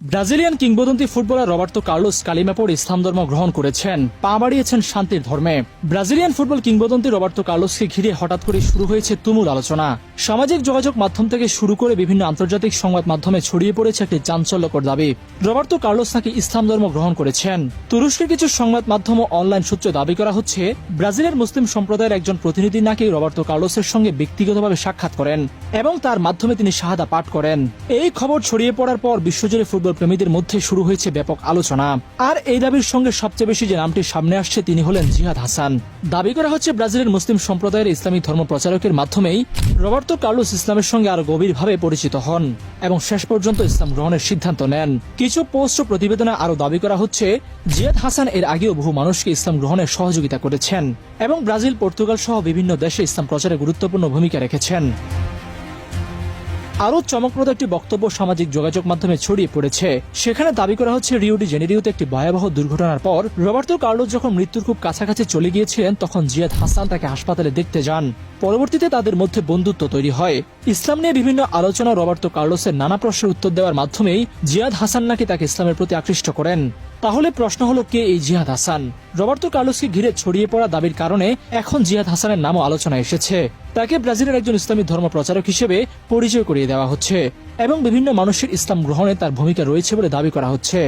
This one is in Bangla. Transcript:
ব্রাজিলিয়ান কিংবদন্তি ফুটবলার রবার্তো কার্লোস কালিমা পড়ে ইসলাম ধর্ম গ্রহণ করেছেন, পা বাড়িয়েছেন শান্তির ধর্মে। ব্রাজিলিয়ান ফুটবল কিংবদন্তি রবার্তো কার্লোসকে ঘিরে হঠাৎ করে শুরু হয়েছে তুমুল আলোচনা। সামাজিক যোগাযোগ মাধ্যম থেকে শুরু করে বিভিন্ন আন্তর্জাতিক সংবাদ মাধ্যমে ছড়িয়ে পড়েছে একটি চাঞ্চল্যকর দাবি। রবার্তো কার্লোস নাকি ইসলাম ধর্ম গ্রহণ করেছেন। তুরস্কের কিছু সংবাদ মাধ্যম ও অনলাইন সূত্রে দাবি করা হচ্ছে, ব্রাজিলের মুসলিম সম্প্রদায়ের একজন প্রতিনিধি নাকি রবার্তো কার্লোসের সঙ্গে ব্যক্তিগতভাবে সাক্ষাৎ করেন এবং তার মাধ্যমে তিনি শাহাদা পাঠ করেন। এই খবর ছড়িয়ে পড়ার পর বিশ্বজুড়ে ফুটবল প্রেমীদের মধ্যে শুরু হয়েছে ব্যাপক আলোচনা। আর এই দাবির সঙ্গে সবচেয়ে বেশি যে নামটি সামনে আসছে তিনি হলেন জিহাদ হাসান। দাবি করা হচ্ছে ব্রাজিলের মুসলিম সম্প্রদায়ের ইসলামী ধর্ম প্রচারকের মাধ্যমেই রবার্তো কার্লোস ইসলামের সঙ্গে আরো গভীরভাবে পরিচিত হন এবং শেষ পর্যন্ত ইসলাম গ্রহণের সিদ্ধান্ত নেন। কিছু পোস্ট ও প্রতিবেদনে আরো দাবি করা হচ্ছে, জিহাদ হাসান এর আগেও বহু মানুষকে ইসলাম গ্রহণের সহযোগিতা করেছেন এবং ব্রাজিল, পর্তুগাল সহ বিভিন্ন দেশে ইসলাম প্রচারে গুরুত্বপূর্ণ ভূমিকা রেখেছেন। আরও চমকপ্রদ একটি বক্তব্য সামাজিক যোগাযোগ মাধ্যমে ছড়িয়ে পড়েছে। সেখানে দাবি করা হচ্ছে, রিও ডি জেনেরিওতে একটি ভয়াবহ দুর্ঘটনার পর রবার্তো কার্লোস যখন মৃত্যুর খুব কাছাকাছি চলে গিয়েছিলেন, তখন জিহাদ হাসান তাকে হাসপাতালে দেখতে যান। পরবর্তীতে তাদের মধ্যে বন্ধুত্ব তৈরি হয়। ইসলাম নিয়ে বিভিন্ন আলোচনা রবার্তো কার্লোসের নানা প্রশ্নের উত্তর দেওয়ার মাধ্যমেই জিহাদ হাসান নাকি তাকে ইসলামের প্রতি আকৃষ্ট করেন। তাহলে প্রশ্ন হলো, কে এই জিহাদ হাসান? রবার্তো কার্লোসকে ঘিরে ছড়িয়ে পড়া দাবির কারণে এখন জিহাদ হাসানের নামও আলোচনায় এসেছে। তাকে ব্রাজিলের একজন ইসলামী ধর্ম প্রচারক হিসেবে পরিচয় করিয়ে দেওয়া হচ্ছে এবং বিভিন্ন মানুষের ইসলাম গ্রহণে তার ভূমিকা রয়েছে বলে দাবি করা হচ্ছে।